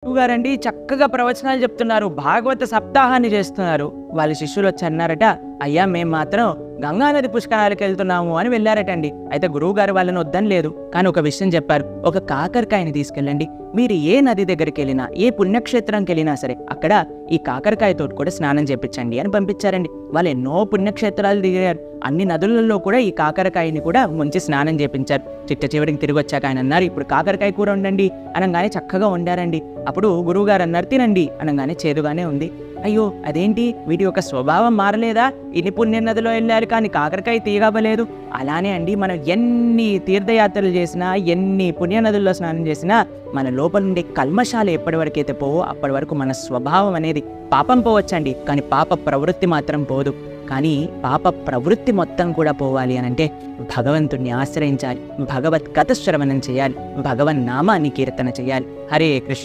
గురువుగారండి చక్కగా ప్రవచనాలు చెప్తున్నారు. భాగవత సప్తాహాన్ని చేస్తున్నారు. వాళ్ళ శిష్యులు వచ్చి అన్నారట, అయ్యా మేము మాత్రం గంగానది పుష్కరాలకు వెళ్తున్నాము అని వెళ్ళారటండి. అయితే గురువుగారు వాళ్ళని వద్దని లేదు, కానీ ఒక విషయం చెప్పారు. ఒక కాకరకాయని తీసుకెళ్ళండి. మీరు ఏ నది దగ్గరికి వెళ్ళినా, ఏ పుణ్యక్షేత్రంకి వెళ్ళినా సరే అక్కడ ఈ కాకరకాయతో కూడా స్నానం చేపించండి అని పంపించారండి. వాళ్ళు ఎన్నో పుణ్యక్షేత్రాలు దిగారు. అన్ని నదులలో కూడా ఈ కాకరకాయని కూడా ముంచి స్నానం చేపించారు. చిట్ట చివరికి తిరిగి వచ్చాక ఆయన అన్నారు, ఇప్పుడు కాకరకాయ కూర వండండి అనగానే చక్కగా వండారండి. అప్పుడు గురువుగారు అన్నారు, తినండి అనగానే చేదుగానే ఉంది. అయ్యో అదేంటి, వీటి యొక్క స్వభావం మారలేదా? ఇన్ని పుణ్య నదిలో వెళ్ళారు కానీ కాకరకాయ తీయగబలేదు. అలానే అండి, మనం ఎన్ని తీర్థయాత్రలు చేసినా, ఎన్ని పుణ్య నదుల్లో స్నానం చేసినా మన లోపల నుండి కల్మషాలు ఎప్పటి వరకైతే పోవో అప్పటి వరకు మన స్వభావం అనేది పాపం పోవచ్చండి, కానీ పాప ప్రవృత్తి మాత్రం పోదు. కానీ పాప ప్రవృత్తి మొత్తం కూడా పోవాలి అనంటే భగవంతుణ్ణి ఆశ్రయించాలి, భగవత్ కథ శ్రవణం చేయాలి, భగవన్ నామాన్ని కీర్తన చేయాలి. హరే కృష్ణ.